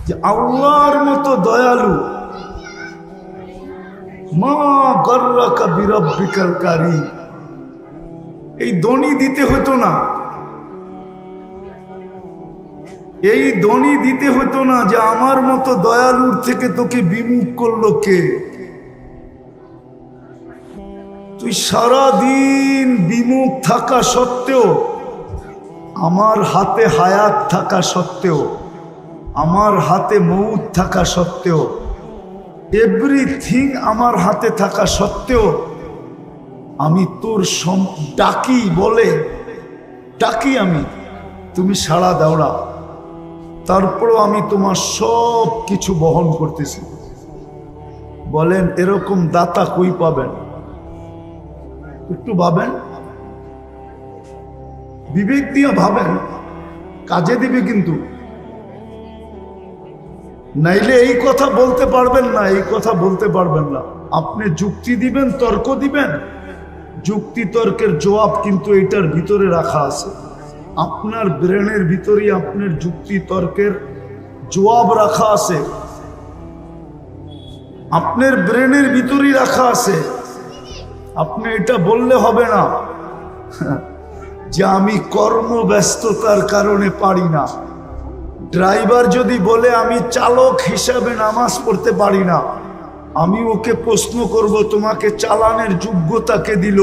যে আল্লাহর মতো দয়ালু, মা গর্রাকা বিরব্বিকাল কারীম, এই দনি দিতে হতো না, এই দনি দিতে হতো না যে আমার মতো দয়ালুর থেকে তোকে বিমুখ করলো কে। তুই সারা দিন বিমুখ থাকা সত্ত্বেও, আমার হাতে হায়াত থাকা সত্ত্বেও, আমার হাতে মউত থাকা সত্ত্বেও, এভরিথিং আমার হাতে থাকা সত্ত্বেও আমি তোর ডাকি বলে ডাকি আমি, তুমি সাড়া দাও না। তারপরও আমি তোমার সব কিছু বহন করতেছি। বলেন এরকম দাতা কই পাবেন? একটু ভাবেন, বিবেক দিয়ে ভাবেন, কাজে দিবে কিন্তু। নাইলে এই কথা বলতে পারবেন না, এই কথা বলতে পারবেন না। আপনি যুক্তি দিবেন, তর্ক দিবেন, যুক্তি তর্কের জবাব কিন্তু এটার ভিতরে রাখা আছে। আপনার ব্রেনের ভিতরে আপনার যুক্তি তর্কের জবাব রাখা আছে, আপনার ব্রেনের ভিতরেই রাখা আছে। আপনি এটা বললে হবে না যে আমি কর্মব্যস্ততার কারণে পারি না। ড্রাইভার যদি বলে আমি চালক হিসাবে নামাজ পড়তে পারি না, আমি ওকে প্রশ্ন করব তোমাকে চালানের যোগ্যতা কে দিল?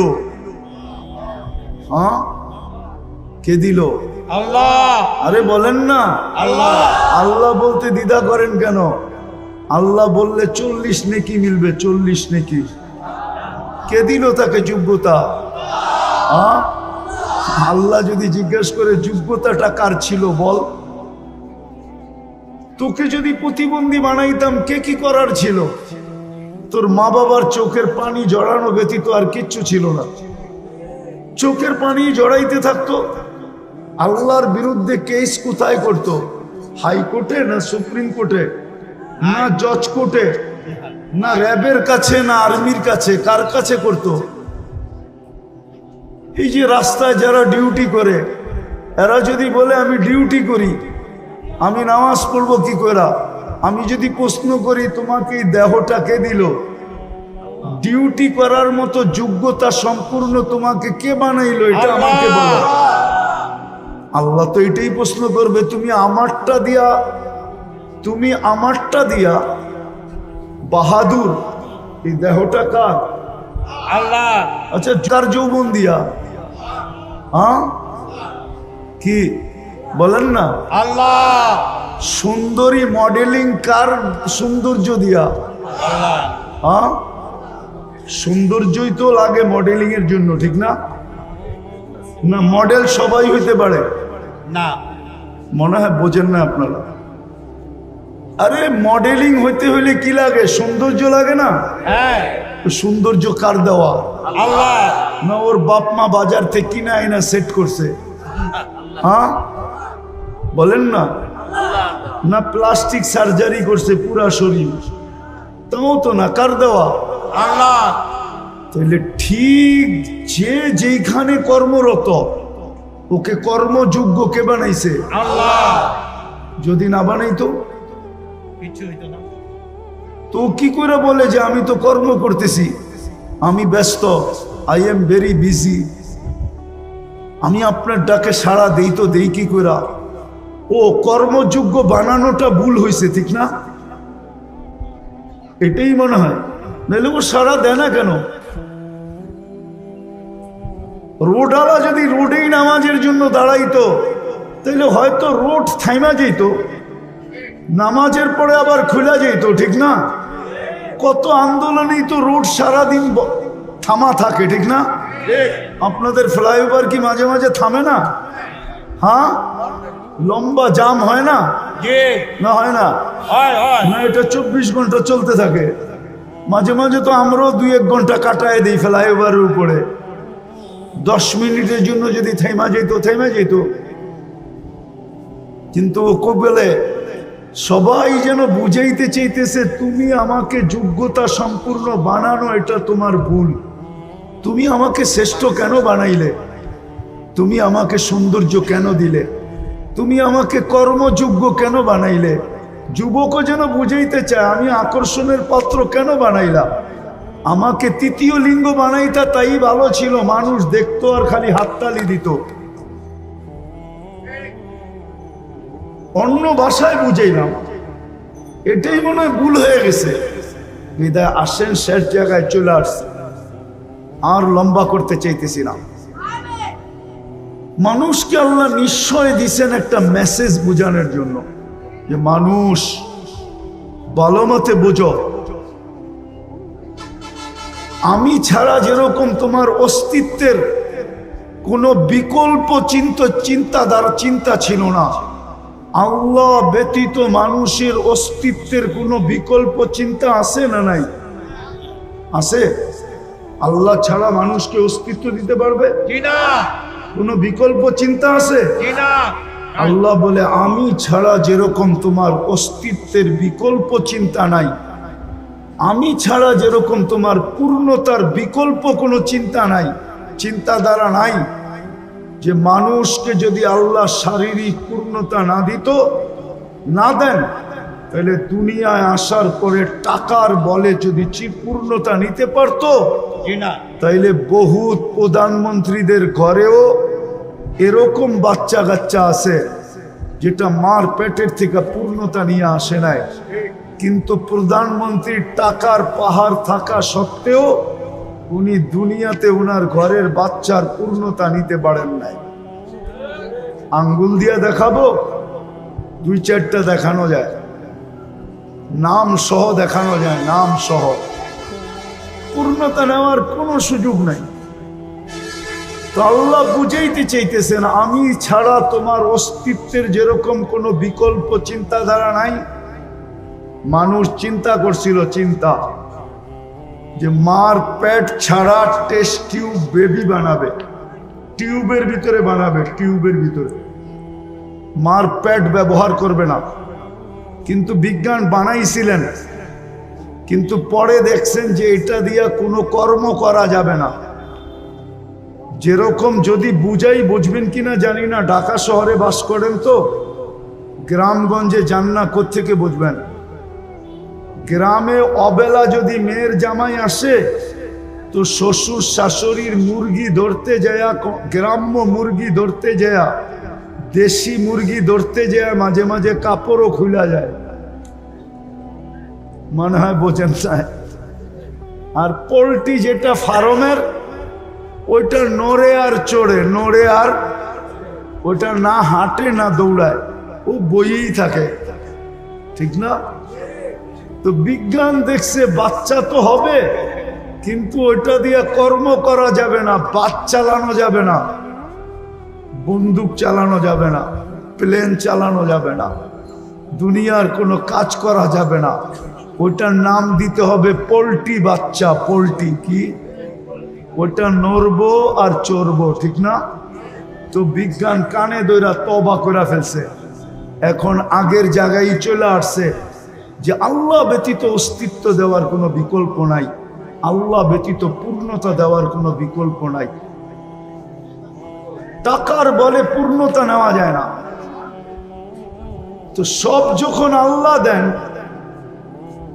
হ্যাঁ, কে দিল? আল্লাহ। আরে বলেন না আল্লাহ। আল্লাহ বলতে দ্বিধা করেন কেন? আল্লাহ বললে 40 নেকি মিলবে, 40 নেকি। কে দিল তাকে যোগ্যতা? হ্যাঁ, আল্লাহ যদি জিজ্ঞেস করে যোগ্যতাটা কার ছিল বল। তোকে যদি প্রতিবন্ধী বানাইতাম কে কি করার ছিল? তোর মা বাবার চোখের পানি জড়ানো ব্যতীত আর কিচ্ছু ছিল না। চোখের পানি জড়াইতে থাকতো। আল্লাহর বিরুদ্ধে কেস কোথায় করত? হাইকোর্টে না সুপ্রিম কোর্টে না জজ কোর্টে না র্যাবের কাছে না আর্মির কাছে? কার কাছে করত? এই যে রাস্তায় যারা ডিউটি করে, এরা যদি বলে আমি ডিউটি করি, আমি নামাজ পড়বো কি করে? আমি যদি প্রশ্ন করি তোমাকে এই দেহটা কে দিল? ডিউটি করার মতো যোগ্যতা সম্পূর্ণ তোমাকে কে বানাইলো? এটা আমাকে বলো। আল্লাহ তো এটাই প্রশ্ন করবে, তুমি আমারটা দিয়া বাহাদুর, এই দেহটা কার? আল্লাহ। আচ্ছা, কার যৌবন দিয়া? হ্যাঁ, কি বলেন না? আল্লাহ। সুন্দরী মডেলিং কার সৌন্দর্য দিয়া? আল্লাহ। হ্যাঁ, সৌন্দর্যই তো লাগে মডেলিং এর জন্য, ঠিক না? না মডেল সবাই হইতে পারে না, মনে হয় বোঝেন না আপনারা। আরে মডেলিং হইতে হইলে কি লাগে? সৌন্দর্য লাগে না? হ্যাঁ। সৌন্দর্য কার দেওয়া? আল্লাহ। না ওর বাপ মা বাজার থেকে কিনা আইনা সেট করছে? হ্যাঁ, বলেন না? না প্লাস্টিক সার্জারি করছে পুরা শরীর? তাও তো না, কার দেওয়া? আল্লাহ। তাহলে ঠিক যে যেখানে কর্মরত ওকে কর্মযোগ্য কে বানাইছে? আল্লাহ। যদি না বানাইতো কিছু হইতো না। তো কি করে বলে যে আমি তো কর্ম করতেছি, আমি ব্যস্ত, আই এম ভেরি বিজি, আমি আপনার ডাকে সাড়া দেই তো দেই কি করে? ও কর্মযোগ্য বানানোটা ভুল হয়েছে, ঠিক না? এটাই মনে হয়। নাহলে ও সাড়া দেয় না কেন? রোডওয়ালা যদি রোডেই নামাজের জন্য দাঁড়াইতো তাহলে হয়তো রোড থাইমা যেত, নামাজের পরে আবার খুলে যেত, ঠিক না? কত আন্দোলনেই তো রোড সারাদিন থামা থাকে, ঠিক না? আপনাদের ফ্লাইওভার কি মাঝে মাঝে থামে না? হ্যাঁ, লম্বা জাম হয় না? না হয় না? না, এটা 24 ঘন্টা চলতে থাকে। মাঝে মাঝে তো আমরাও 2-1 ঘন্টা কাটায় দিই ফ্লাইওভারের উপরে। 10 মিনিটের জন্য যদি থেমা যেত। কিন্তু ও কবেলে সবাই যেন বুঝাইতে চাইতেছে তুমি আমাকে যোগ্যতা সম্পূর্ণ বানানো, এটা তোমার ভুল। তুমি আমাকে শ্রেষ্ঠ কেন বানাইলে? তুমি আমাকে সৌন্দর্য কেন দিলে? তুমি আমাকে কর্মযোগ্য কেন বানাইলে? যুবকও যেন বুঝাইতে চায় আমি আকর্ষণের পাত্র কেন বানাইলাম, আমাকে তৃতীয় লিঙ্গ বানাইতা তাই ভালো ছিল, মানুষ দেখতো আর খালি হাততালি দিত। অন্য ভাষায় বুঝাইলাম, এটাই মনে হয় ভুল হয়ে গেছে। বিদায় আসেন শেষ জায়গায় চলে আসছে, আর লম্বা করতে চাইতেছি না। মানুষকে আল্লাহ নিশ্চয় দিছেন একটা মেসেজ বোঝানোর জন্য, যে মানুষ ভালো মতে বোঝো, আমি ছাড়া যেরকম তোমার অস্তিত্বের কোনো বিকল্প চিন্তা ছিল না, আল্লাহ ব্যতীত মানুষের অস্তিত্বের কোনো বিকল্প চিন্তা আছে না নাই? আছে? আল্লাহ ছাড়া মানুষকে অস্তিত্ব দিতে পারবে? কোনো বিকল্প চিন্তা আছে? আল্লাহ বলে আমি ছাড়া যেরকম তোমার অস্তিত্বের বিকল্প চিন্তা নাই, আমি ছাড়া যেরকম তোমার পূর্ণতার বিকল্প কোনো চিন্তা নাই, চিন্তাধারা নাই, যে মানুষকে যদি আল্লাহ শারীরিক পূর্ণতা না দিত, না দেন, তাহলে দুনিয়ায় আসার পরে টাকার বলে যদি পূর্ণতা নিতে পারত, তাইলে বহুত প্রধানমন্ত্রীদের ঘরেও এরকম বাচ্চা কাচ্চা আছে যেটা মার পেটের থেকে পূর্ণতা নিয়ে আসে নাই, কিন্তু প্রধানমন্ত্রীর টাকার পাহাড় থাকা সত্ত্বেও উনি দুনিয়াতে উনার ঘরের বাচ্চার পূর্ণতা নিতে পারেন নাই। আঙ্গুল দিয়া দেখাবো? 2-4টা দেখানো যায়, নাম সহ দেখানো যায়, নাম সহ। পূর্ণতা নেওয়ার কোনো সুযোগ নাই। তো আল্লাহ বুঝাইতে চাইতেছেন আমি ছাড়া তোমার অস্তিত্বের যেরকম কোনো বিকল্প চিন্তাধারা নাই। মানুষ চিন্তা করছিল, চিন্তা যে মার পেট ছাড়া টেস্ট টিউব বেবি বানাবে, টিউবের ভিতরে বানাবে, টিউবের ভিতরে, মার পেট ব্যবহার করবে না। কিন্তু বিজ্ঞান বানাইছিলেন, কিন্তু পরে দেখছেন যে এটা দিয়া কোনো কর্ম করা যাবে না। যেরকম যদি বুঝাই, বুঝবেন কিনা জানি না, ঢাকা শহরে বাস করেন তো, গ্রামগঞ্জে যান না, কোত্থেকে বুঝবেন? গ্রামে অবেলা যদি মেয়ের জামাই আসে তো শ্বশুর শাশুড়ির মুরগি ধরতে যায়, গ্রাম্য মুরগি ধরতে যায়, দেশি মুরগি ধরতে যায়, মাঝে মাঝে কাপড়ও খুলা যায়, মনে হয় বোঝেন না। আর পোল্ট্রি যেটা ফার্মের, ওইটা নড়ে আর চড়ে, নড়ে আর ওটা না হাঁটে না দৌড়ায়, ও বইয়েই থাকে, ঠিক না? তো বিজ্ঞান দেখছে বাচ্চা তো হবে, কিন্তু ওইটা দিয়ে কর্ম করা যাবে না, বাস চালানো যাবে না, বন্দুক চালানো যাবে না, প্লেন চালানো যাবে না, দুনিয়ার কোনো কাজ করা যাবে না। ওইটার নাম দিতে হবে পোল্ট্রি বাচ্চা। পোল্ট্রি কি? ওটা নড়বো আর চড়বো, ঠিক না? তো বিজ্ঞান কানে দইরা তওবা করে ফেলছে, এখন আগের জায়গায় চলে আসছে যে আল্লাহ ব্যতীত অস্তিত্ব দেওয়ার কোনো বিকল্প নাই, আল্লাহ ব্যতীত পূর্ণতা দেওয়ার কোনো বিকল্প নাই। টাকার বলে পূর্ণতা নেওয়া যায় না। তো সব যখন আল্লাহ দেন,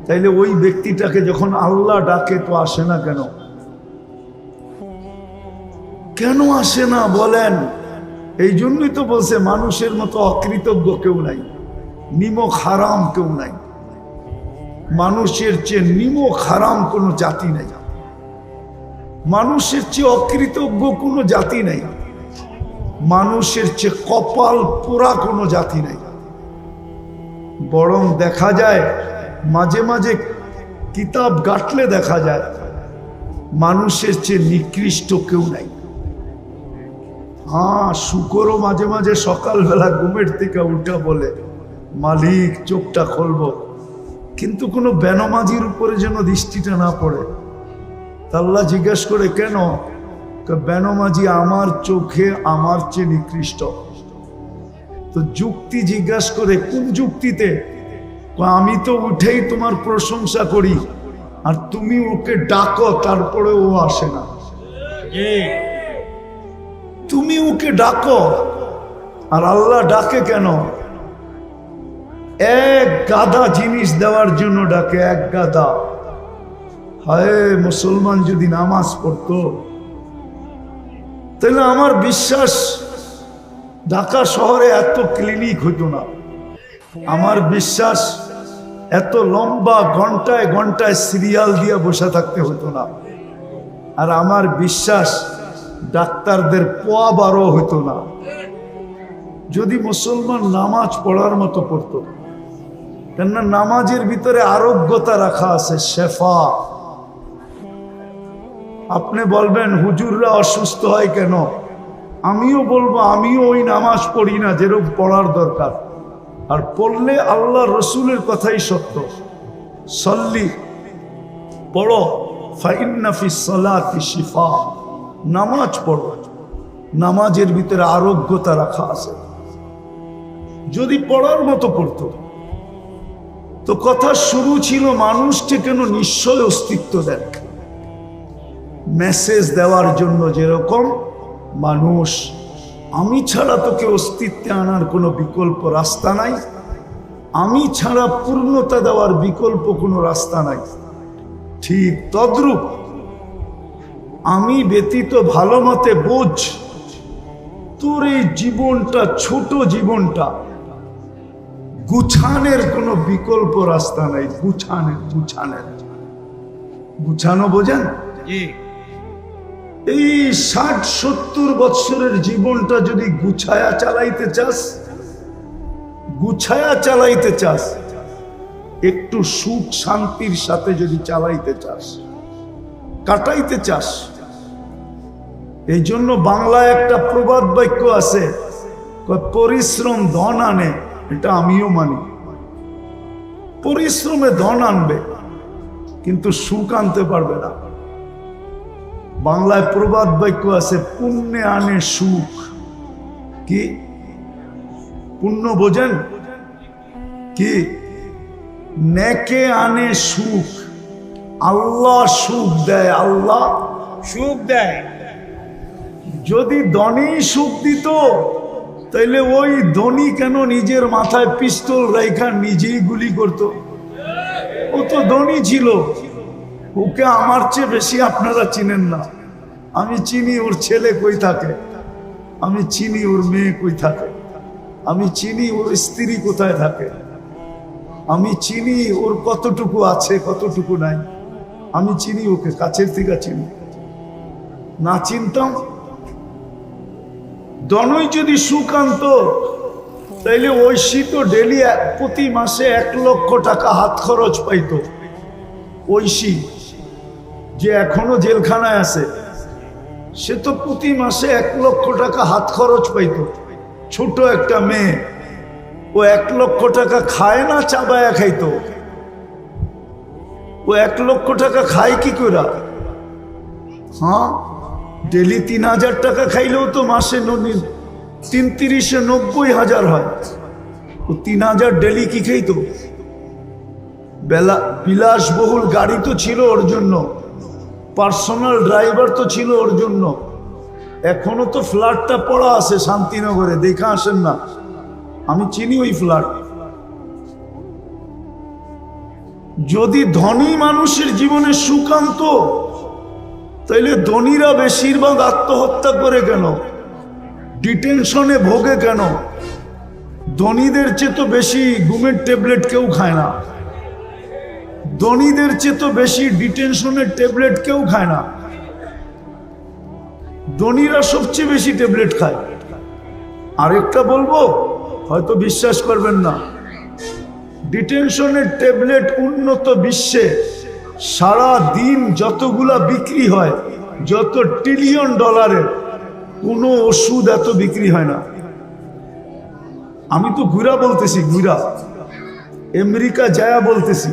তাইলে ওই ব্যক্তিটাকে যখন আল্লাহ ডাকে তো আসে না কেন? কেন আসে না বলেন? এই জন্যই তো বলছে মানুষের মতো অকৃতজ্ঞ কেউ নাই, নিমক হারাম কেউ নাই। মানুষের চেয়ে নিমক হারাম কোনো জাতি নাই, মানুষের চেয়ে অকৃতজ্ঞ কোনো জাতি নাই, মানুষের চেয়ে কপাল পোড়া কোনো জাতি নাই। বরং দেখা যায় মাঝে মাঝে কিতাব ঘাটলে দেখা যায় মানুষের চেয়ে নিকৃষ্ট কেউ নাই। হ্যাঁ, শুকরও মাঝে মাঝে সকালবেলা ঘুমের থেকে উঠা বলে মালিক চোখটা খুলবো, কিন্তু কোনো বেনমাজির উপরে যেন দৃষ্টিটা না পড়ে। আল্লাহ জিজ্ঞেস করে কেন? বেনমাজি আমার চোখে আমার চেয়ে নিকৃষ্ট। তো যুক্তি জিজ্ঞাসা করে, কোন যুক্তিতে? আমি তো উঠেই তোমার প্রশংসা করি, আর তুমি ওকে ডাকো, তারপরে ও আসে না। তুমি ওকে ডাকো, আর আল্লাহ ডাকে কেন? এক গাদা জিনিস দেওয়ার জন্য ডাকে, এক গাদা। হায়, মুসলমান যদি নামাজ পড়তো তাহলে আমার বিশ্বাস ঢাকা শহরে এত ক্লিনিক হতো না। আমার বিশ্বাস এত লম্বা ঘন্টায় ঘন্টায় সিরিয়াল দিয়ে বসে থাকতে হতো না। আর আমার বিশ্বাস ডাক্তারদের পোয়া বারো হতো না যদি মুসলমান নামাজ পড়ার মতো পড়তো। কেননা নামাজের ভিতরে আরোগ্যতা রাখা আছে, শেফা। আপনি বলবেন হুজুররা অসুস্থ হয় কেন? আমিও বলবো আমিও ওই নামাজ পড়ি না যেরকম পড়ার দরকার। আর পড়লে আল্লাহ রসুলের কথাই সত্য। সল্লি, পড়ো, ফাইন্না ফিস সালাতি শিফা। নামাজ পড়ো, নামাজের ভিতরে আরোগ্যতা রাখা আছে। যদি পড়ার মতো পড়তো তো কথা শুরু ছিল মানুষকে কেন নিশ্চয় অস্তিত্ব দেন, মেসেজ দেওয়ার জন্য। যেরকম মানুষ, আমি ছাড়া তোকে অস্তিত্বে আনার কোনো বিকল্প রাস্তা নাই, আমি ছাড়া পূর্ণতা দেওয়ার বিকল্প কোনো রাস্তা নাই, ঠিক তদ্রূপ আমি ব্যতীত ভালো মতে বোঝ, তোর এই জীবনটা, ছোট জীবনটা গুছানের কোনো বিকল্প রাস্তা নাই। গুছানো বোঝেন? এই 60-70 বৎসরের জীবনটা যদি গুছায়া চালাইতে চাস, একটু সুখ শান্তির সাথে যদি চালাইতে চাস, কাটাইতে চাস, এই জন্য বাংলায় একটা প্রবাদ বাক্য আছে, পরিশ্রম ধন আনে। এটা আমিও মানি, পরিশ্রমে ধন আনবে কিন্তু সুখ আনতে পারবে না। বাংলায় প্রবাদ বাক্য আছে, পুণ্যে আনে সুখ। কি পুণ্য বোঝেন? কি নেকে আনে সুখ। আল্লাহ সুখ দেয়, আল্লাহ সুখ দেয়। যদি ধনী সুখ দিত তাইলে ওই ধনী কেন নিজের মাথায় পিস্তল রাইখা নিজেই গুলি করত? ও তো ধনী ছিল, ওকে আমার চেয়ে বেশি আপনারা চিনেন না। আমি চিনি ওর ছেলে কই থাকে, আমি চিনি ওর মেয়ে কই থাকে, আমি চিনি ওর স্ত্রী কোথায় থাকে, আমি চিনি ওর কতটুকু আছে কতটুকু নাই, আমি চিনি ওকে, কাছের থেকে চিনি। না চিনতাম, দনই যদি সুখ আনতো তাইলে ঐশী তো ডেলি প্রতি মাসে 1 লক্ষ টাকা হাত খরচ পাইতো। ঐশী যে এখনো জেলখানায় আছে, সে তো প্রতি মাসে 1 লক্ষ টাকা হাত খরচ পাইতো। ছোট একটা মেয়ে, ও 1 লক্ষ টাকা খায় না, চাবায়া খাইতো। ও 1 লক্ষ টাকা খায় কি করে? হ্যাঁ, ডেলি 3000 টাকা খাইলেও তো মাসে 3-30-এ 90,000 হয়। ও 3000 ডেলি কি খাইতো? বিলাসবহুল গাড়ি তো ছিল ওর জন্য, পার্সোনাল ড্রাইভার তো ছিল ওর জন্য। এখনো তো ফ্ল্যাটটা পড়া আছে শান্তিনগরে, দেখা আসেন না? আমি চিনি ওই ফ্ল্যাট। যদি ধনী মানুষের জীবনে সুখ আনতো তাইলে ধনীরা বেশিরভাগ আত্মহত্যা করে কেন, ডিটেনশনে ভোগে কেন? ধনীদের চেয়ে তো বেশি ঘুমের ট্যাবলেট কেউ খায় না, ধনীদের চেয়ে তো বেশি ডিটেনশনের ট্যাবলেট কেউ খায় না। ধনীরা সবচেয়ে বেশি ট্যাবলেট খায়। আরেকটা বলবো, হয়তো বিশ্বাস করবেন না, ডিটেনশনের ট্যাবলেট উন্নত বিশ্বে সারা দিন যতগুলা বিক্রি হয়, যত $1 ট্রিলিয়ন, কোনো ওষুধ এত বিক্রি হয় না। আমি তো ঘুরা বলতেছি, ঘুরা আমেরিকা যায়া বলতেছি,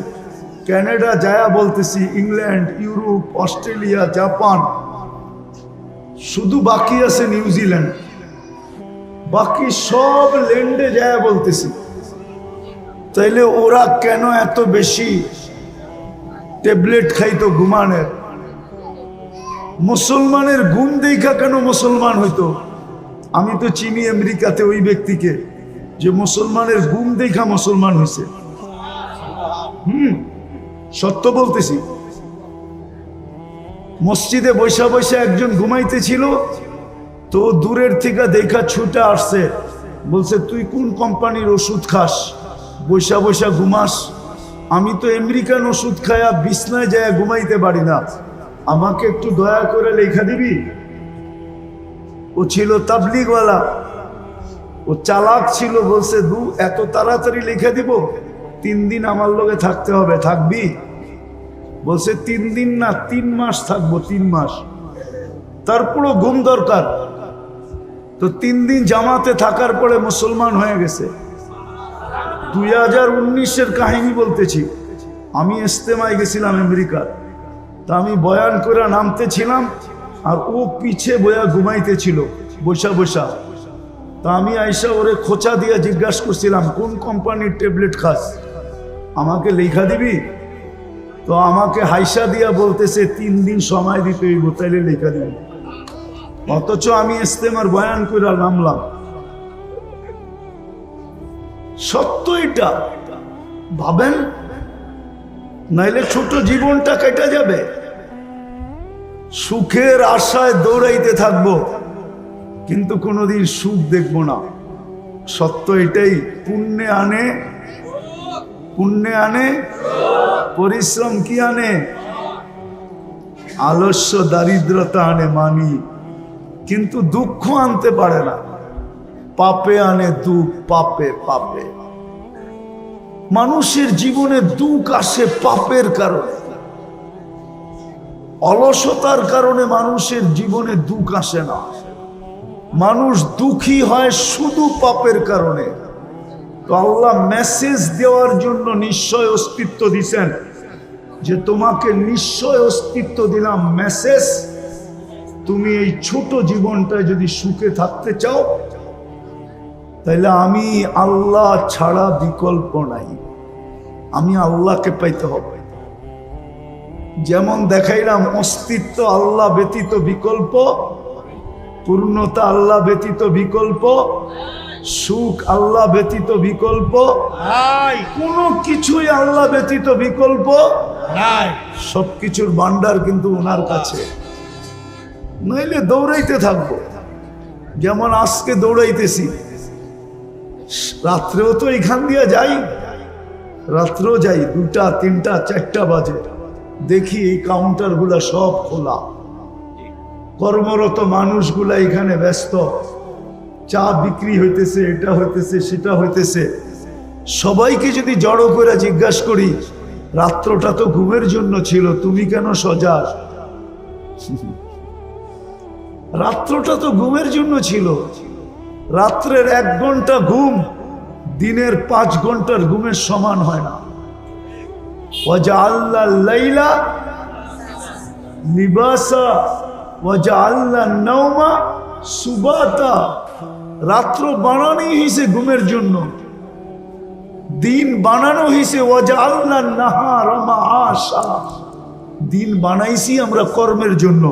কানাডা যায়া বলতেছি, ইংল্যান্ড, ইউরোপ, অস্ট্রেলিয়া, জাপান, শুধু বাকি আছে নিউজিল্যান্ড। বাকি সব ল্যান্ডে যায়া বলতেছি, তাইলে ওরা কেন এত বেশি ট্যাবলেট খাইতো ঘুমানের? মুসলমানের ঘুম দেখা কেন মুসলমান হইতো? আমি তো চিনি আমেরিকাতে ওই ব্যক্তিকে, যে মুসলমানের ঘুম দেখা মুসলমান হয়েছে। সত্য বলতেছি। মসজিদে বৈশা বৈশা একজন ঘুমাইতেছিল, তো দূরের থেকে দেখা ছুটে আসছে, বলছে তুই কোন কোম্পানির ওষুধ খাস, বৈশা বৈশা ঘুমাস? আমি তো আমেরিকান ওষুধ খায়া বিছনায় যায় ঘুমাইতে পারি না, আমাকে একটু দয়া করে লেখা দিবি? ও ছিল তাবলিগওয়ালা, ও চালাক ছিল, বলছে এত তাড়াতাড়ি লেখা দিব? 3 দিন আমার লগে থাকতে হবে। থাকবি? বলছে 3 দিন না 3 মাস থাকবো, 3 মাস। তারপরও ঘুম দরকার। তো 3 দিন জামাতে থাকার পরে মুসলমান হয়ে গেছে। 2019-এর কাহিনী বলতেছি। আমি ইস্তেমায় গেছিলাম আমেরিকার, তা আমি বয়ান করে নামতেছিলাম, আর ও পিছে বয়া ঘুমাইতেছিল বৈশা বৈশা। তা আমি আইসা ওরে খোঁচা দিয়ে জিজ্ঞাসা করছিলাম কোন কোম্পানির ট্যাবলেট খাস, আমাকে লেখা দিবি? তো আমাকে হাইসা দিয়া বলতেছে 3 দিন সময় দিতে হইব, তাইলে লেখা দিবি। অথচ আমি ইস্তেমার বয়ান করে নামলাম। সত্য এটা, ভাবেন, নাইলে ছোট জীবনটা কেটে যাবে। সুখের আশায় দৌড়াইতে থাকবো, কিন্তু কোনোদিন সুখ দেখব না। সত্য এটাই। পুণ্যে আনে পরিশ্রম কি আনে? আলস্য দারিদ্রতা আনে মানি, কিন্তু দুঃখ আনতে পারে না। পাপে আনে দুঃখ, পাপে পাপে। মানুষের জীবনে দুঃখ আসে পাপের কারণে, অলসতার কারণে মানুষের জীবনে দুঃখ আসে না। মানুষ দুঃখী হয় শুধু পাপের কারণে। তো আল্লাহ মেসেজ দেওয়ার জন্য নিশ্চয় অস্তিত্ব দিছেন, যে তোমাকে নিশ্চয় অস্তিত্ব দিলাম মেসেজ, তুমি এই ছোট জীবনটায় যদি সুখে থাকতে চাও, তাহলে আমি আল্লাহ ছাড়া বিকল্প নাই, আমি আল্লাহকে পাইতে হবে। যেমন দেখাইলাম অস্তিত্ব আল্লাহ ব্যতীত বিকল্প, পূর্ণতা আল্লাহ ব্যতীত বিকল্প, সুখ আল্লাহ ব্যতীত বিকল্প, কোনো কিছুই আল্লাহ ব্যতীত বিকল্প নাই। সবকিছুর ভান্ডার কিন্তু ওনার কাছে। নইলে দৌড়াইতে থাকবো, যেমন আজকে দৌড়াইতেছি। রাত্রেও তো এখান দিয়ে যাই, রাত্রেও যাই 2টা 3টা 4টা বাজে, দেখি এই কাউন্টারগুলা সব খোলা, কর্মরত মানুষগুলা এখানে ব্যস্ত, চা বিক্রি হইতেছে, এটা হইতেছে, সেটা হইতেছে। সবাইকে যদি জড়ো করে জিজ্ঞাসা করি, রাত্রটা তো ঘুমের জন্য ছিল, তুমি কেন সজাগ? রাত্রটা তো ঘুমের জন্য ছিল। রাত্রের 1 ঘন্টা ঘুম দিনের 5 ঘন্টার ঘুমের সমান হয় না। ওয়াজআলনা লাইলা লিবাসা ওয়াজআলনা নাওমা সুবাতা। রাত্র বানানো হয়েছে ঘুমের জন্য, দিন বানানো হয়েছে ওয়াজআলনা নাহারা মাআশা। দিন বানাইছি আমরা কর্মের জন্য,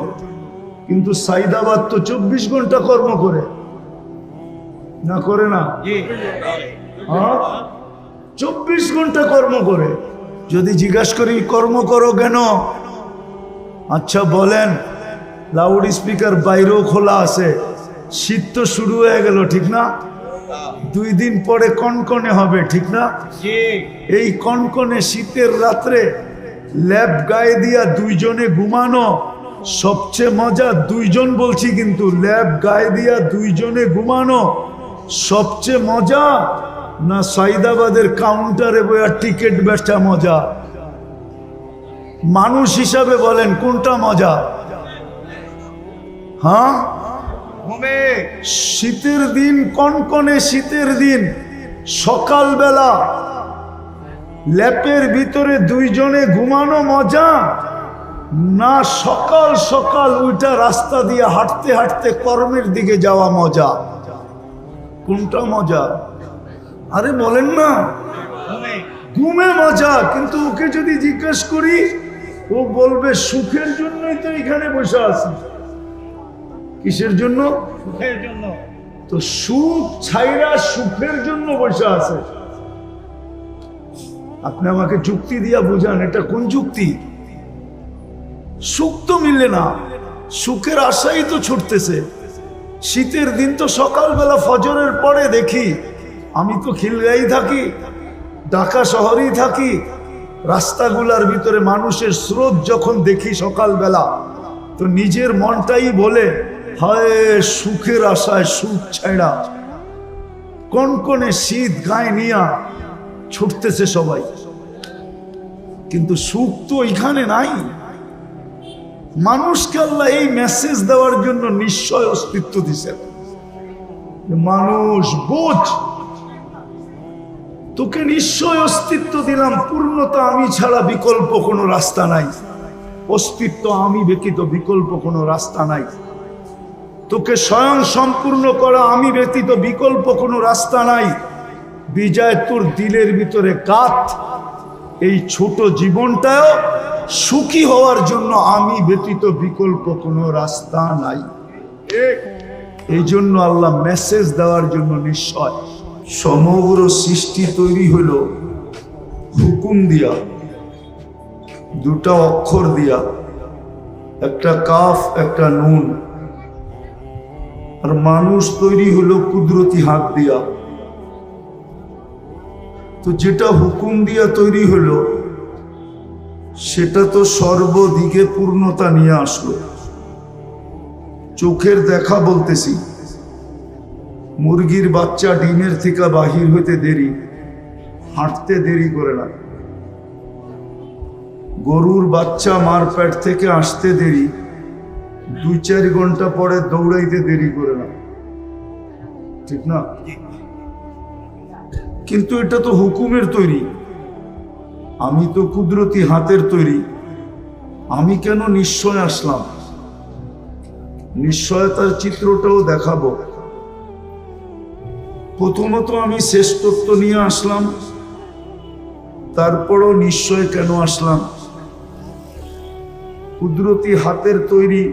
কিন্তু সাইদাবাদ তো 24 ঘন্টা কর্ম করে, না করে না? 24 ঘন্টা কর্ম করে। যদি জিজ্ঞাসা করি কর্ম করো কেন, আচ্ছা বলেন, লাউড স্পিকার বাইরেও খোলা আছে, শীত তো শুরু হয়ে গেল, ঠিক না? 2 দিন পরে কনকনে হবে, ঠিক না? এই কনকনে শীতের রাত্রে ল্যাব গায়ে দিয়া 2 জনে ঘুমানো সবচেয়ে মজা। 2 জন বলছি, কিন্তু ল্যাব গায়ে দিয়া 2 জনে ঘুমানো সবচেয়ে মজা, না সাইদাবাদের কাউন্টারে বইয়া টিকিট বেচা মজা? মানুষ হিসাবে বলেন কোনটা মজা? হ্যাঁ, শীতের দিন, কনকনে শীতের দিন, সকালবেলা ল্যাপের ভিতরে 2 জনে ঘুমানো মজা, না সকাল সকাল ওইটা রাস্তা দিয়ে হাঁটতে হাঁটতে কর্মের দিকে যাওয়া মজা? কোনটা মজা? আরে বলেন না। ঘুমে মজা। কিন্তু ওকে যদি জিজ্ঞেস করি, ও বলবে সুখের জন্যই তো এখানে বসে আছি। কিসের জন্য? সুখের জন্য। তো সুখ ছাইরা সুখের জন্য বসে আছে। আপনি আমাকে যুক্তি দিয়া বুঝান, এটা কোন যুক্তি? সুখ তো মিললে না, সুখের আশাই তো ছুটতেছে। শীতের দিন তো সকালবেলা ফজরের পরে দেখি, আমি তো খিলগাঁই থাকি, ঢাকা শহরেই থাকি, রাস্তাগুলার ভিতরে মানুষের স্রোত যখন দেখি সকালবেলা, তো নিজের মনটাই বলে হায় সুখের আশায় সুখ ছাইড়া কনকনে শীত গায়ে নিয়া ছুটতেছে সবাই। কিন্তু সুখ তো এখানে নাই। মানুষকে আল্লাহ এই মেসেজ দেওয়ার জন্য নিশ্চয় অস্তিত্ব দিছেন। মানুষ বোঝ, তোকে নিশ্চয় অস্তিত্ব দিলাম, পূর্ণতা আমি ছাড়া বিকল্প কোনো রাস্তা নাই, অস্তিত্ব আমি ব্যতীত বিকল্প কোনো রাস্তা নাই, তোকে স্বয়ং সম্পূর্ণ করা আমি ব্যতীত বিকল্প কোনো রাস্তা নাই। বিজয় তোর দিলের ভিতরে কাত, এই ছোট জীবনটাও সুখী হওয়ার জন্য আমি ব্যতীত বিকল্প কোনো রাস্তা নাই। এই জন্য আল্লাহ মেসেজ দেওয়ার জন্য নিশ্চয় সমগ্র সৃষ্টি তৈরি হলো হুকুম দিয়া, দুটা অক্ষর দিয়া, একটা কাফ একটা নুন। আর মানুষ তৈরি হলো কুদরতি হাত দিয়া। তো যেটা হুকুম দিয়া তৈরি হলো সেটা তো সর্বদিকে পূর্ণতা নিয়ে আসলো। চোখের দেখা বলতেছি, মুরগির বাচ্চা ডিমের থেকে বাহির হইতে দেরি, হাঁটতে দেরি করে না। গরুর বাচ্চা মার পেট থেকে আসতে দেরি, 2-4 ঘন্টা পরে দৌড়াইতে দেরি করে না, ঠিক না? কিন্তু এটা তো হুকুমের তৈরি, আমি তো কুদরতি হাতের তৈরি। আমি কেন নিশ্চয় আসলাম? নিশ্চয়তার চিত্রটাও দেখাবো। প্রথমত আমি শ্রেষ্ঠত্ব নিয়ে আসলাম, তারপরও নিশ্চয় কেন আসলাম? কুদরতি হাতের তৈরি,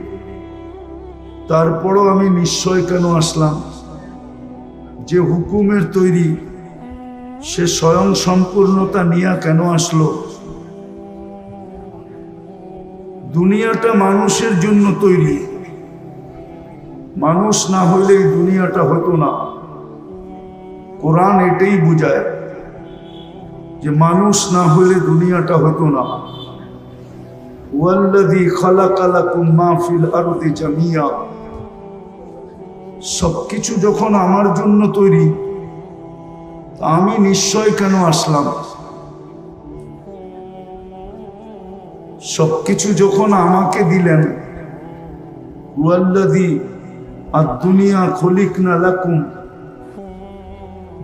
তারপরও আমি নিশ্চয় কেন আসলাম? যে হুকুমের তৈরি সে স্বয়ং সম্পূর্ণতা নিয়ে কেন আসলো? দুনিয়াটা মানুষের জন্য তৈরি, মানুষ না হইলে এই দুনিয়াটা হতো না। কোরআন এটাই বুঝায় যে মানুষ না হইলে দুনিয়াটা হতো না। ওয়াল্লাযী খালাকা লাকুম মা ফিল আরদি জামিয়া, সবকিছু যখন আমার জন্য তৈরি, আমি নিশ্চয় কেন আসলাম? সবকিছু যখন আমাকে দিলেন, ওয়াল্লাযী আদ-দুনিয়া খলিকনা লাকুম,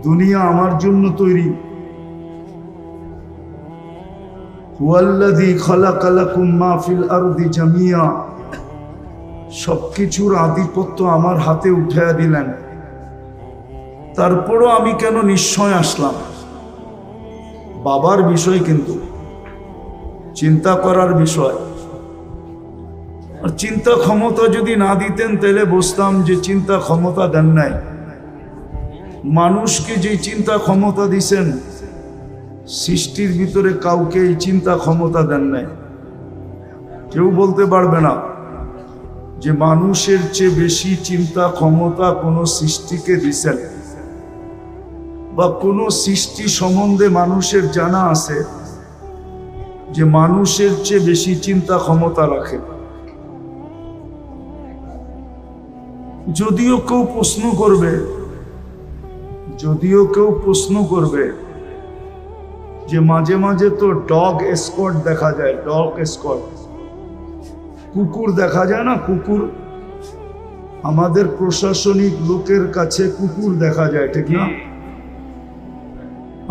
দুনিয়া আমার জন্য তৈরি। ওয়াল্লাযী খালাকা লাকুম মা ফিল আরদি জামিয়া, সবকিছুর আধিপত্য আমার হাতে উঠাইয়া দিলেন, তারপরও আমি কেন নিশ্চয় আসলাম? বাবার বিষয়, কিন্তু চিন্তা করার বিষয়। আর চিন্তা ক্ষমতা যদি না দিতেন তাহলে বুঝতাম যে চিন্তা ক্ষমতা দেন নাই। মানুষকে যে চিন্তা ক্ষমতা দিছেন, সৃষ্টির ভিতরে কাউকে এই চিন্তা ক্ষমতা দেন নাই। কেউ বলতে পারবে না যে মানুষের চেয়ে বেশি চিন্তা ক্ষমতা কোনো সৃষ্টিকে দিছেন, বা কোনো সৃষ্টি সম্বন্ধে মানুষের জানা আছে যে মানুষের চেয়ে বেশি চিন্তা ক্ষমতা রাখে। যদিও কেউ প্রশ্ন করবে যে মাঝে মাঝে তো ডগ স্কোয়াড দেখা যায়, ডগ স্কোয়াড, কুকুর দেখা যায় না? কুকুর আমাদের প্রশাসনিক লোকের কাছে কুকুর দেখা যায়, ঠিক না?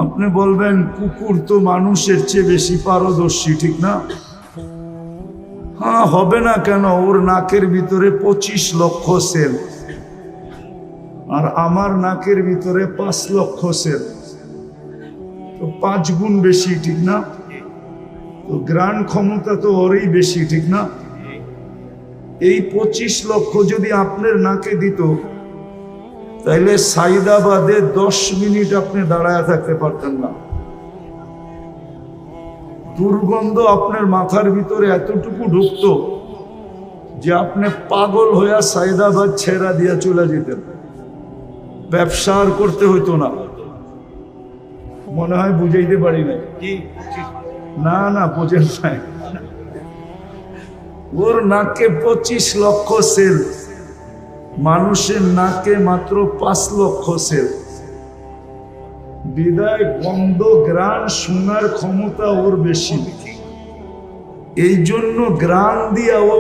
আপনি বলবেন কুকুর তো মানুষের চেয়ে বেশি পারদর্শী, ঠিক না? হ্যাঁ, হবে না কেন? ওর নাকের ভিতরে 25 লক্ষ সেল, আর আমার নাকের ভিতরে 5 লক্ষ সেল, তো 5 গুণ বেশি, ঠিক না? তো গ্রাণ ক্ষমতা তো ওরই বেশি, ঠিক না? এই 25 লক্ষ যদি আপনার নাকে দিত তাইলে সাইদাবাদে 10 মিনিট আপনি দাঁড়ায় থাকতে পারতেন না। দুর্গন্ধ আপনার মাথার ভিতরে এতটুকু ঢুকতো যে আপনি পাগল হইয়া সাইদাবাদ ছেড়া দিয়া চলে যেতেন, ব্যবসা আর করতে হইতো না। মনে হয় বুঝাইতে পারি না। না না, বোঝেন নাই। ওর নাকে 25 লক্ষ সেল, মানুষের নাকে মাত্র 5 লক্ষ সেল। বিদায় গন্ধ গ্রাণ শোনার ক্ষমতা ওর বেশি, এই জন্য গ্রাণ দিয়া ও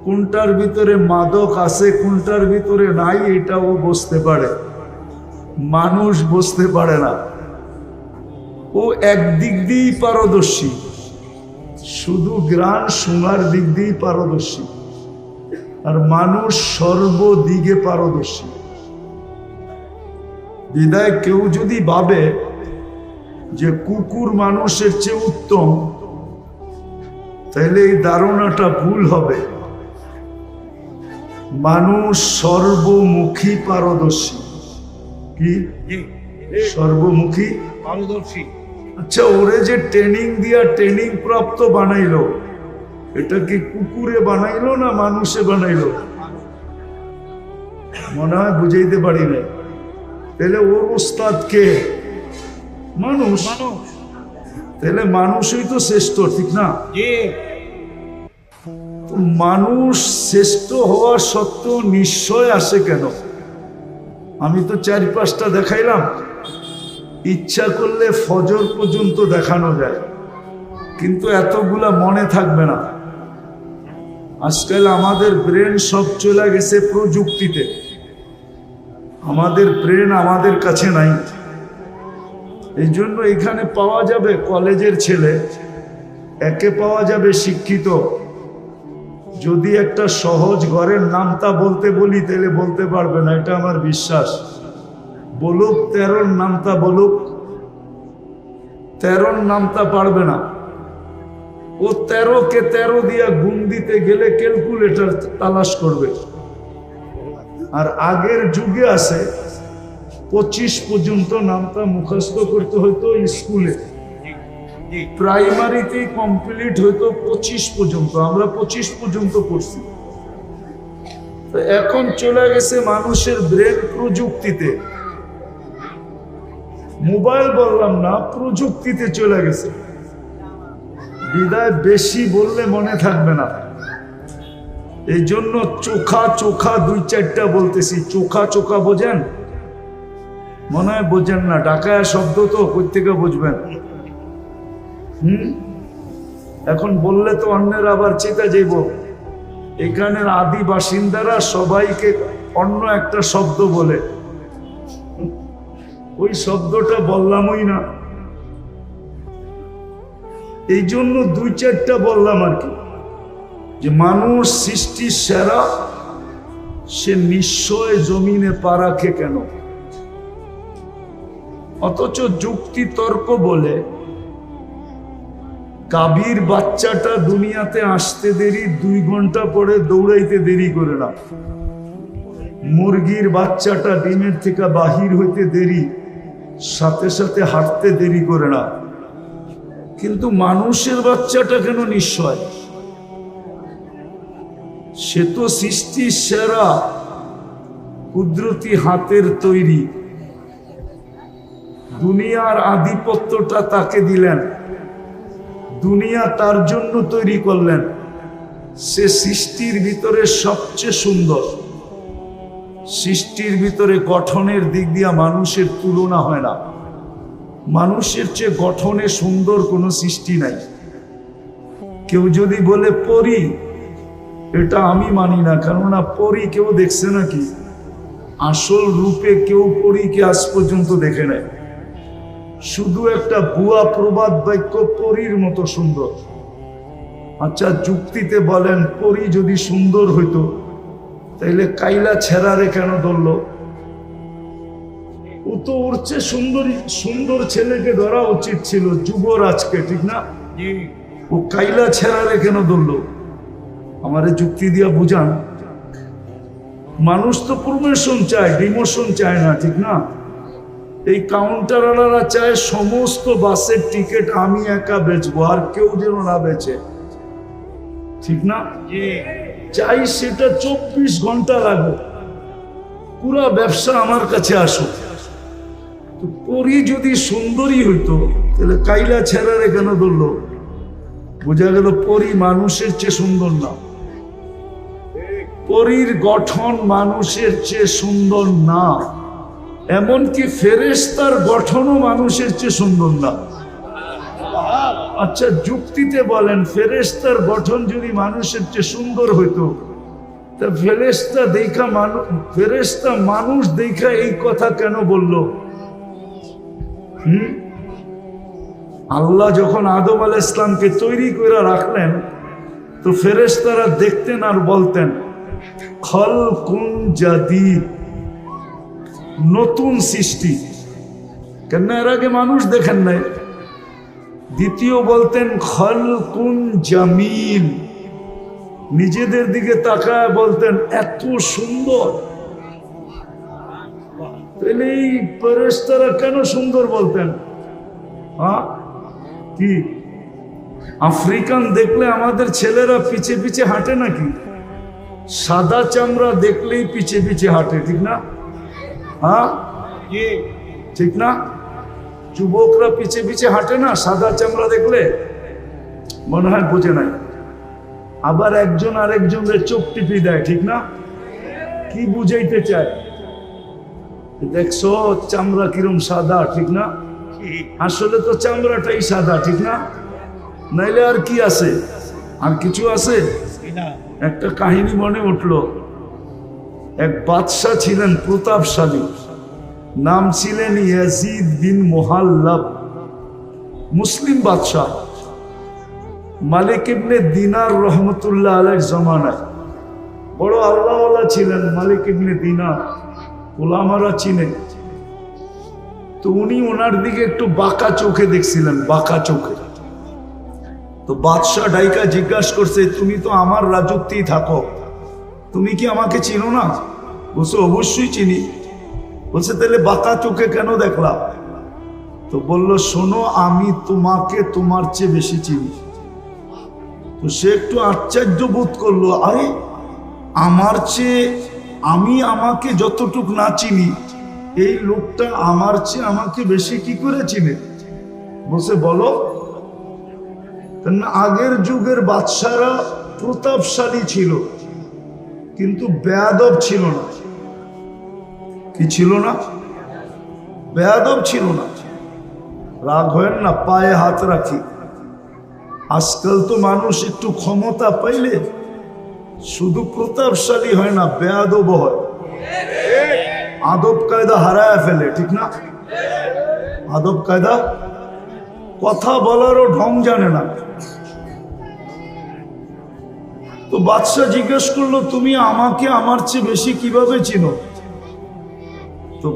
কোনটার ভিতরে মাদক আছে কোনটার ভিতরে নাই এটা ও বুঝতে পারে, মানুষ বুঝতে পারে না। ও একদিক দিয়েই পারদর্শী, শুধু গ্রাণ শোনার দিক দিয়েই পারদর্শী, আর মানুষ সর্বদিকে পারদর্শী। বিদায় কেউ যদি ভাবে যে কুকুর মানুষের চেয়ে উত্তম, তাহলে এই ধারণাটা ভুল হবে। মানুষ সর্বমুখী পারদর্শী। কি সর্বমুখী পারদর্শী? আচ্ছা, ওরে যে ট্রেনিং দিয়া ট্রেনিং প্রাপ্ত বানাইলো, এটা কি কুকুরে বানাইলো না মানুষে বানাইলো? মনে হয় বুঝাইতে পারি না। তাহলে ওর ওস্তাদ কে? মানুষ। তাহলে মানুষই তো শ্রেষ্ঠ, ঠিক না? মানুষ শ্রেষ্ঠ হওয়া সত্ত্বেও নিশ্চয় আসে কেন? আমি তো 4-5টা দেখাইলাম, ইচ্ছা করলে ফজর পর্যন্ত দেখানো যায়, কিন্তু এতগুলা মনে থাকবে না। আজকাল আমাদের ব্রেন সব চলে গেছে প্রযুক্তিতে, আমাদের ব্রেন আমাদের কাছে নাই। এই জন্য এখানে পাওয়া যাবে কলেজের ছেলে, একে পাওয়া যাবে শিক্ষিত। যদি একটা সহজ ঘরের নামটা বলতে বলি তাহলে বলতে পারবে না, এটা আমার বিশ্বাস। বলুক 13 নামটা বলুক, 13 নামটা পারবে না। ও 13-কে 13 দিয়া গুণ দিতে গেলে ক্যালকুলেটর তালাশ করবে। আর আগের যুগে আছে 25 পর্যন্ত নামটা মুখস্থ করতে হইতো স্কুলে, প্রাইমারিতেই কমপ্লিট হইতো 25 পর্যন্ত। আমরা 25 পর্যন্ত পড়ছি। তো এখন চলে গেছে মানুষের ব্রেন প্রযুক্তিতে, মোবাইল বললাম না, প্রযুক্তিতে চলে গেছে। বিদায় বেশি বললে মনে থাকবে না, এই জন্য চোখা চোখা 2-4টা বলতেছি। চোখা চোখা বোঝেন? মনে হয় বোঝেন না, ঢাকায় শব্দ তো কই থেকে বুঝবেন? এখন বললে তো অন্যের আবার চেতা যাইব। এখানের আদি বাসিন্দারা সবাইকে অন্য একটা শব্দ বলে, ওই শব্দটা বললামই না, এই জন্য 2-4টা বললাম আর কি। যে মানুষ সৃষ্টির সেরা, সে নিশ্চয় জমিনে পা রাখে কেন? অথচ যুক্তি তর্ক বলে গাভীর বাচ্চাটা দুনিয়াতে আসতে দেরি, 2 ঘন্টা পরে দৌড়াইতে দেরি করে না। মুরগির বাচ্চাটা ডিমের থেকে বাহির হইতে দেরি, সাথে সাথে হাঁটতে দেরি করে না। কিন্তু মানুষের বাচ্চাটা কেন নিশ্চয়? সে তো সৃষ্টির সেরা, কুদরতি হাতের তৈরি। দুনিয়ার আধিপত্যটা তাকে দিলেন, দুনিয়া তার জন্য তৈরি করলেন। সে সৃষ্টির ভিতরে সবচেয়ে সুন্দর। সৃষ্টির ভিতরে গঠনের দিক দিয়ে মানুষের তুলনা হয় না। মানুষের চেয়ে গঠনে সুন্দর কোনো সৃষ্টি নাই। কেউ যদি বলে পরী, এটা আমি মানি না, কেননা পরী কেউ দেখছে নাকি? আসল রূপে কেউ পরীকে আজ পর্যন্ত দেখে নেয়। শুধু একটা ভুয়া প্রবাদ বাক্য পরীর মতো সুন্দর। আচ্ছা, যুক্তিতে বলেন পরী যদি সুন্দর হইতো তাইলে কাইলা ছেড়ারে কেন ধরলো? ও তো ওর চেয়ে সুন্দর ছেলেকে ধরা উচিত ছিল, যুবরাজকে, ঠিক না? ও কাইলা ছেড়ারে কেন ধরলো? আমারে যুক্তি দিয়া বুঝান। মানুষ তো প্রমোশন চায়, ডিমোশন চায় না, ঠিক না? এই কাউন্টারওয়ালারা চায় সমস্ত বাসের টিকিট আমি একা বেচবো, আর কেউ যেন না বেচে, ঠিক না? চাই সেটা 24 ঘন্টা লাগবে, পুরা ব্যবসা আমার কাছে আসো। তো পরি যদি সুন্দরী হইতো তাহলে কাইলা ছেড়ারে কেন ধরলো? বোঝা গেল পরি মানুষের চেয়ে সুন্দর না, পরীর গঠন মানুষের চেয়ে সুন্দর না, এমনকি ফেরেশতার গঠনও মানুষের চেয়ে সুন্দর না। আচ্ছা যুক্তিতে বলেন, ফেরেশতার গঠন যদি মানুষের চেয়ে সুন্দর হইতো তা ফেরেশতা মানুষ দেখা এই কথা কেন বলল? আল্লাহ যখন আদম আলাইহিস ইসলামকে তৈরি করে রাখলেন তো ফেরেশতারা দেখতেন আর বলতেন খালকুন জাদীদ, নতুন সৃষ্টি। কেন এর আগে মানুষ দেখেন নাই? দ্বিতীয় বলতেন খালকুন জামিল, নিজেদের দিকে তাকায় বলতেন এত সুন্দর। তাহলে এই ফেরেশতারা কেন সুন্দর বলতেন? কি আফ্রিকান দেখলে আমাদের ছেলেরা পিছে পিছে হাঁটে নাকি? সাদা চামড়া দেখলেই পিছে পিছে হাঁটে, ঠিক না? ঠিক না? যুবকরা পিছে পিছে হাঁটে না সাদা চামড়া দেখলে? মনে হয় বোঝে নাই। আবার একজন আরেকজনের চোখ টিপি দেয়, ঠিক না? কি বুঝাইতে চায়? দেখছো চামড়া কিরম সাদা, ঠিক না? আসলে তো চামড়াটাই সাদা, ঠিক না? নাইলে আর কি আছে? আর কিছু আছে? একটা কাহিনী মনে উঠলো। এক বাদশাহ ছিলেন প্রতাপশালী, নাম ছিলেন ইয়াজিদ বিন মুহাল্লাব, মুসলিম বাদশাহ। মালিক ইবনে দিনার রহমতুল্লাহ আলাইহির জমানায় বড় আল্লাহওয়ালা ছিলেন মালিক ইবনে দিনার, ওলামারা চিনে। তো উনি ওনার দিকে একটু বাঁকা চোখে দেখছিলেন, বাঁকা চোখে। তো বাদশাহ ডাইকা জিজ্ঞাসা করছে, তুমি তো আমার রাজত্বেই থাকো, তুমি কি আমাকে চিনো না? বলছে অবশ্যই চিনি। বলছে তাহলে বাঁকা চোখে কেন দেখলা? তো বলল শোনো, আমি তোমাকে তোমার চেয়ে বেশি চিনি। তো সে একটু আশ্চর্য বোধ করলো, আরে আমার চেয়ে আমি আমাকে যতটুক না চিনি এই লোকটা আমার চেয়ে আমাকে বেশি কি করে চিনে? বলছে বলো। আগের যুগের বাদশারা প্রতাপশালী ছিল কিন্তু বেয়াদব ছিল না। কি ছিল না? বেয়াদব ছিল না। রাগ হয় না, পায়ে হাত রাখি। আজকাল তো মানুষ একটু ক্ষমতা পাইলে শুধু প্রতাপশালী হয় না, বেয়াদব হয়, আদব কায়দা হারায় ফেলে, ঠিক না? আদব কায়দা, কথা বলারও ঢং জানে না। তো বাদশাহ জিজ্ঞেস করলো, তুমি আমাকে আমার চেয়ে বেশি কিভাবে চিনো? তো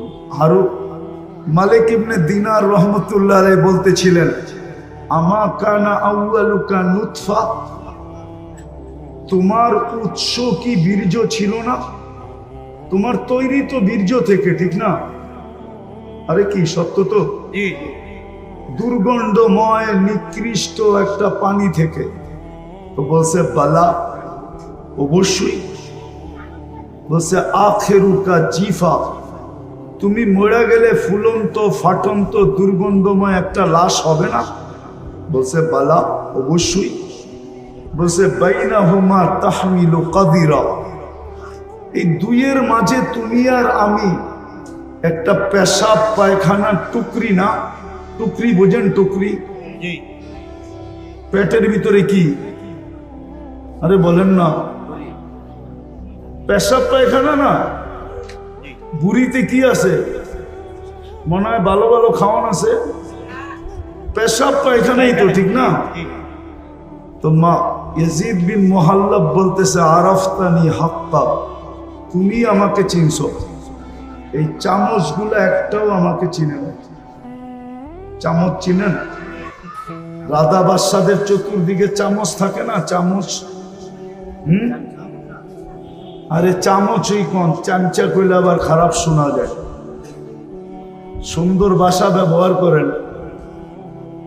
মালিক ইবনে দিনার রহমতুল্লাহ আলাইহি বলতেছিলেন, আমা কানা আউয়ালুকা নুতফা, তোমার উৎস কি বীর্য ছিল না? তোমার তৈরি তো বীর্য থেকে, ঠিক না? আরে কি সত্য তো? দুর্গন্ধময় নিকৃষ্ট একটা পানি থেকে। তো বলছে বালা, অবশ্যই। বলছে আখেরুকা জিফা, তুমি মরে গেলে ফুলন্ত ফাটন্ত দুর্গন্ধময় একটা লাশ হবে না? বলছে বালা, অবশ্যই। বলছে বাইনাহুমা তাহমিলু কাদিরা, এই দুইয়ের মাঝে তুমি আর আমি একটা পেশাব পায়খানার টুকরি, না টুকরি বোঝেন? টুকরি পেটের ভিতরে কি? আরে বলেন না, পেশাব পায়খানা না, বুড়িতে কি আছে? মনে হয় ভালো ভালো খাওয়ান আছে, পেশাব পায়খানাই তো, ঠিক না? তো মা ইয়াজিদ বিন মুহাল্লাব বলতেছে, আরাফতানি হাক্কা, তুমি আমাকে চিনছো, এই চামচগুলো একটাও আমাকে চিনে না। চামচ চিনেন? রাধা বাদশাদের চতুর্দিকে চামচ থাকে না, চামচ। আরে চামচই কোন চামচা কইলে আবার খারাপ শোনা যায়, সুন্দর ভাষা ব্যবহার করেন।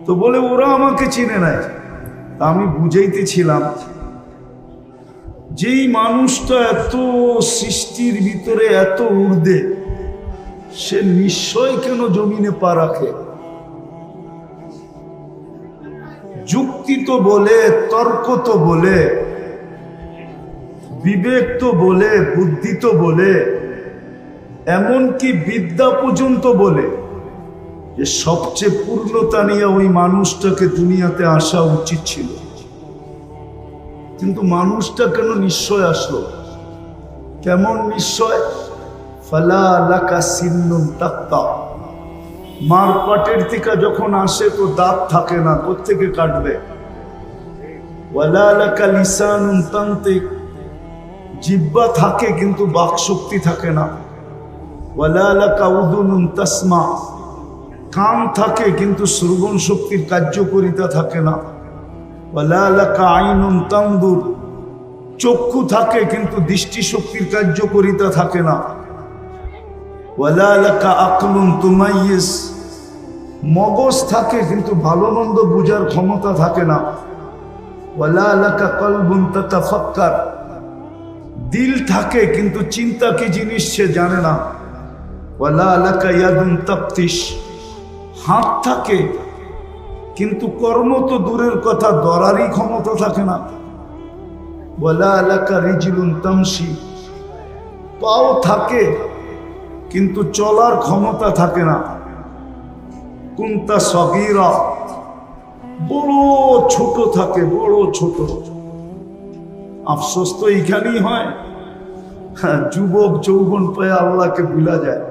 তো বলে ওরা আমাকে চিনে নাই। তা আমি বুঝাইতেছিলাম, যেই মানুষটা এত সৃষ্টির ভিতরে এত ঊর্ধ্বে, সে নিশ্চয় কেন জমিনে পা রাখে? যুক্তি তো বলে, তর্ক তো বলে, বিবেক তো বলে, বুদ্ধি তো বলে, এমনকি বিদ্যা পর্যন্ত বলে যে সবচেয়ে পূর্ণতা নিয়ে ওই মানুষটাকে দুনিয়াতে আসা উচিত ছিল। কিন্তু মানুষটা কেন নিশ্চয় আসলো? কেমন নিশ্চয়? ফালা লাকা সিন্নুন তাক্তা, মার পাটের থেকে যখন আসে তো দাঁত থাকে না, কোত্থেকে কাটবে? ওয়ালা লাকা লিসানুন তানতিক, জিহ্বা থাকে কিন্তু বাক শক্তি থাকে না। ওয়ালা লাকা উযুনুন তাসমা, কান থাকে কিন্তু শ্রবণ শক্তির কার্যকারিতা থাকে না। ওয়ালা লাকা আইনুন তানদুর, চক্ষু থাকে কিন্তু দৃষ্টি শক্তির কার্যকারিতা থাকে না। ওয়ালা লাকা আকলুন তুমাইয়িজ, মগজ থাকে কিন্তু ভালো মন্দ বুঝার ক্ষমতা থাকে না। ওয়ালা লাকা কলবুন তাতাফাক্কার, দিল থাকে কিন্তু চিন্তা কি জিনিস সে জানে না। ওয়ালা লাকা ইয়াদুন তাফতিশ, হাত থাকে কিন্তু কর্ম তো দূরের কথা, ধরারই ক্ষমতা থাকে না। ওয়ালা লাকা রিজলুন তামশি, পাও থাকে কিন্তু চলার ক্ষমতা থাকে না। কুনতা সগীরা, বড় ছোট থাকে, বড় ছোট। আফসোস তো এইখানেই হয়, যুবক যৌবন পেয়ে আল্লাহকে ভুলা যায়।